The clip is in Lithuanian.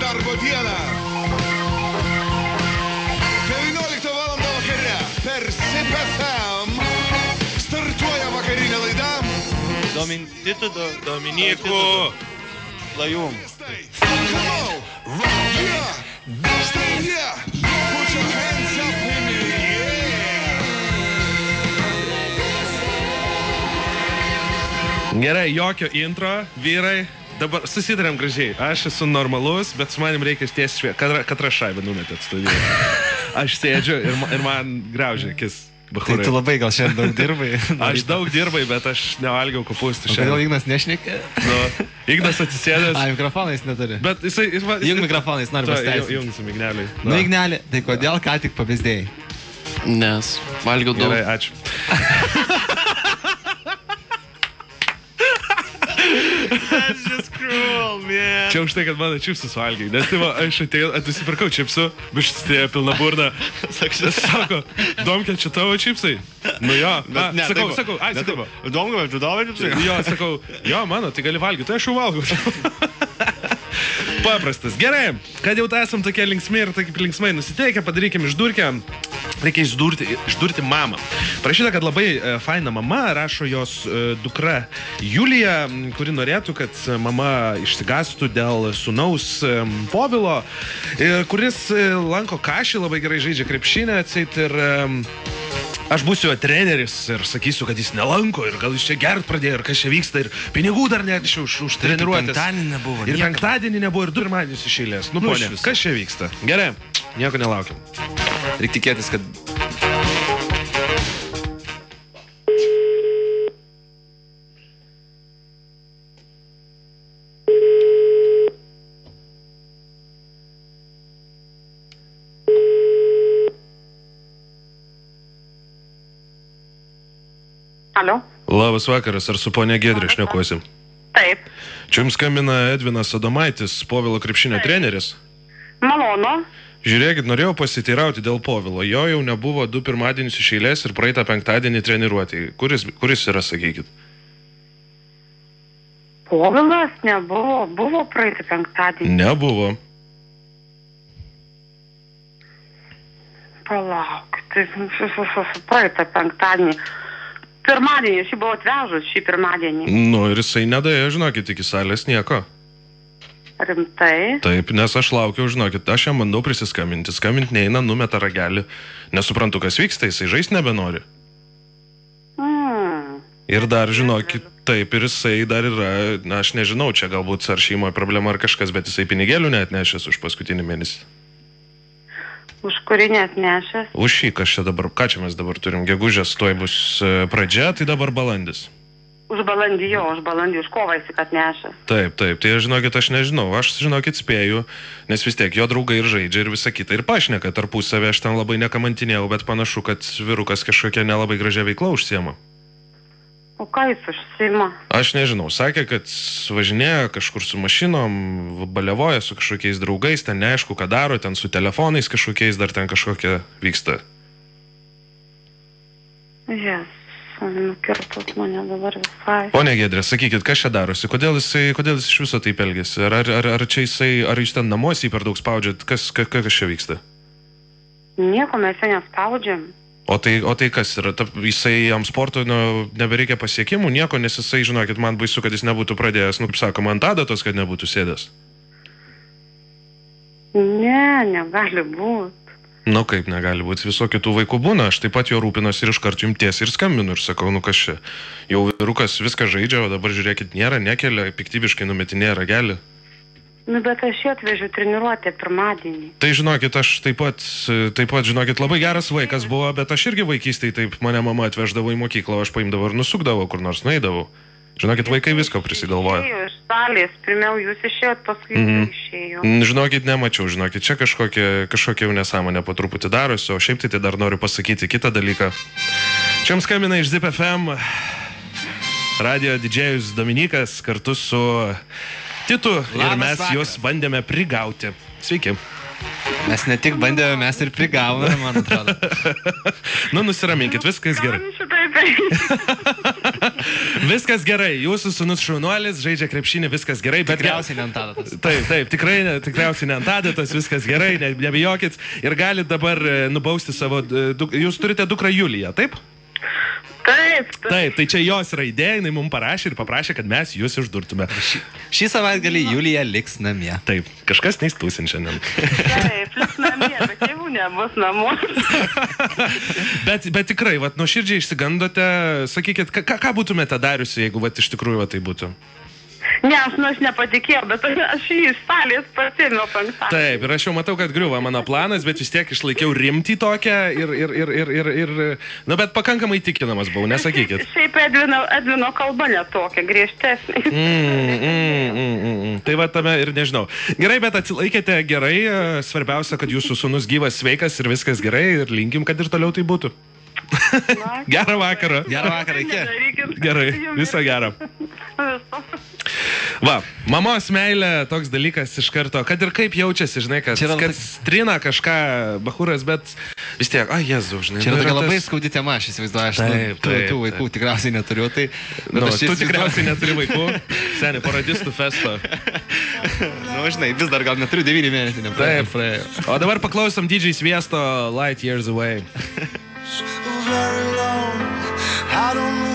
darbo dieną. 19 val. Vakare per ZIP FM startuoja vakarinė laida. Titu Dominyku Lajum. Gerai, jokio intro, vyrai. Dabar susidarėm gražiai. Aš esu normalus, bet su manim reikia tiesiai švies. Katrą šaibą numetėt studijoje. Aš sėdžiu ir man graužia akis. Tai tu labai gal šiandien daug dirbai. Aš daug dirbai, bet aš nevalgiau kopūstų šiandien. Kodėl Ignas nešnekė? Nu, Ignas atsisėdęs. Mikrofonais neturi. Bet jisai... Juk mikrofonais nori pasiteisinti. Jungsiu migneliai. Nu, Ignelį, tai kodėl ką tik pavyzdėjai? Nes valgiau daug. Gerai, ačiū. That's just cruel, man. Čia už tai, kad mano čipsus valgiai. Nes tai va, aš atėjau, nusipirkau čipsų, bištis pilna burna. Sako, Domke, čia tavo čipsai? Nu jo, sakau. Domke, tu tavo čipsai? Jo, sakau, jo, mano, tai gali valgyti, tai aš jau valgau. Paprastas. Gerai, kad jau esam tokie linksmi ir tokie linksmai nusiteikę, padarykim išdurkę. Reikia išdurti mamą. Prašyta, kad labai faina mama, rašo jos dukra Julija, kuri norėtų, kad mama išsigastų dėl sūnaus Povilo, kuris lanko Kašį, labai gerai žaidžia krepšinę, atseit ir... Aš būsiu treneris ir sakysiu, kad jis nelanko ir gal jis čia gert pradėjo ir kas čia vyksta ir pinigų dar neatšiau už treniruotės. Ir penktadienį nebuvo ir 2 pirmadienius iš eilės. Nu, ponė, kas čia vyksta? Gerai, nieko nelaukiam. Reikia tikėtis, kad... Alio. Labas vakaras, ar su ponia Giedrė šnekuosim? Taip. Čia jums skambina Edvinas Adomaitis, Povilo krepšinio treneris. Malonu. Žiūrėkit, norėjau pasiteirauti dėl Povilo. Jo jau nebuvo 2 pirmadienius iš eilės ir praeitą penktadienį treniruotį. Kuris yra, sakykit? Povilas nebuvo, buvo praeitą penktadienį. Nebuvo. Palauk, tai praeitą penktadienį. Pirmadienį, aš jį buvau atvežus šį pirmadienį. Nu ir jisai nedėjo, žinokit, iki salės nieko. Rimtai? Taip, nes aš laukiau, žinokit, aš jam bandau prisiskambinti. Skambinti neina, numeta ragelį. Nesuprantu, kas vyksta, jisai žaist nebenori. Ir dar, žinokit, taip, ir jisai dar yra, na, aš nežinau, čia galbūt ar šeimoje problema ar kažkas, bet jisai pinigėlių neatnešęs už paskutinį mėnesį. Už kurį neatnešęs? Už šį, kas čia dabar, ką čia mes dabar turim, gegužės, tuoj bus pradžia, tai dabar balandis. Už balandį, už kovą jis atnešęs. Taip, tai žinokit, aš nežinau, aš žinokit spėju, nes vis tiek jo draugai ir žaidžia ir visa kita, ir pašneka tarpusavę, aš ten labai nekamantinėjau, bet panašu, kad vyrukas kažkokia nelabai gražia veikla užsiema. O ką jis užsiima? Aš nežinau, sakė, kad važinėja kažkur su mašinom, balevoja su kažkokiais draugais, ten neaišku, ką daro, ten su telefonais kažkokiais, dar ten kažkokia vyksta. Nukirtot mane dabar visai. Pone Giedrė, sakykit, kas čia darosi, kodėl jis iš viso taip elgėsi, ar čia jisai, ar jūs ten namuose jį per daug spaudžiat, kas čia vyksta? Nieko mes jo nespaudžiam. O tai kas yra? Jisai jam sporto nebereikia pasiekimų, nieko, nes jisai, žinokit, man baisu, kad jis nebūtų pradėjęs, kaip sakoma, ant adatos, kad nebūtų sėdęs. Ne, negali būti. Nu kaip negali būti, visokių tų vaikų būna, aš taip pat jo rūpinuosi ir iškart jums tiesiai ir skambinu ir sakau, nu kas čia, jau vyrukas viską žaidžia, o dabar žiūrėkit, nėra, nekelia, piktybiškai numetinėja ragelį. Nu, bet aš jį atvežiu treniruotę pirmadienį. Tai žinokit, aš taip pat, žinokit, labai geras vaikas buvo, bet aš irgi vaikystėje taip mane mama atveždavo į mokyklą, aš paimdavau ir nusukdavau, kur nors nueidavau. Žinokit, vaikai visko prisigalvoja. Išėjau iš salės, pirmiau jūs išėjot, paskui išėjau. Žinokit, nemačiau, žinokit, čia kažkokia jau nesąmonė po truputį darosi, o šiaip tai dar noriu pasakyti kitą dalyką. Čia jums skambina iš ZIP FM radio didžėjus Dominykas kartu su Titu ir mes juos bandėme prigauti. Sveiki. Mes ne tik bandėme, mes ir prigavome, man atrodo. Nu, nusiraminkit, viskas gerai. Viskas gerai, jūsų sūnus šaunuolis, žaidžia krepšinį, viskas gerai. Tikriausiai ne ant adatos. Taip, tikriausiai ne ant adatos, viskas gerai, nebijokit. Ir galite dabar nubausti savo, jūs turite dukrą Juliją, taip? Taip. Taip, tai čia jos raidė, jinai mums parašė ir paprašė, kad mes jūs išdurtume. Šį savaitgalį Julija liks namie. Taip, kažkas neįstūsin šiandien. Taip, liks namie, bet tėvų nebus namų. bet tikrai, vat, nuoširdžiai išsigandote, sakykit, ką būtumėte dariusi, jeigu vat, iš tikrųjų vat, tai būtų? Ne, aš nepatikėjau, bet aš jį iš salės pasėmiau penktadienį. Taip, ir aš jau matau, kad griuva mano planas, bet vis tiek išlaikiau rimtį tokią ir nu, bet pakankamai tikinamas buvau, nesakykit. Šiaip Edvino kalba netokia, griežtesnė. Tai va tame ir nežinau. Gerai, bet atsilaikėte gerai, svarbiausia, kad jūsų sūnus gyvas, sveikas ir viskas gerai ir linkim, kad ir toliau tai būtų. Gerą vakarą. Gerą vakarą, iki. Gerai, viso gero. Va, mamos meilė, toks dalykas iš karto, kad ir kaip jaučiasi, žinai, kad trina kažką bachūras, bet vis tiek, Jezu, žinai. Čia yra tokia labai skaudi tema, aš įsivaizduoju, aš tų vaikų tikriausiai neturiu, tai... Tu tikriausiai neturi vaikų, seniai, parodistų festo. Nu, žinai, vis dar gal neturiu 9 mėnesių. Taip, o dabar paklausom DJ Sviesto Light Years Away. So very long, I don't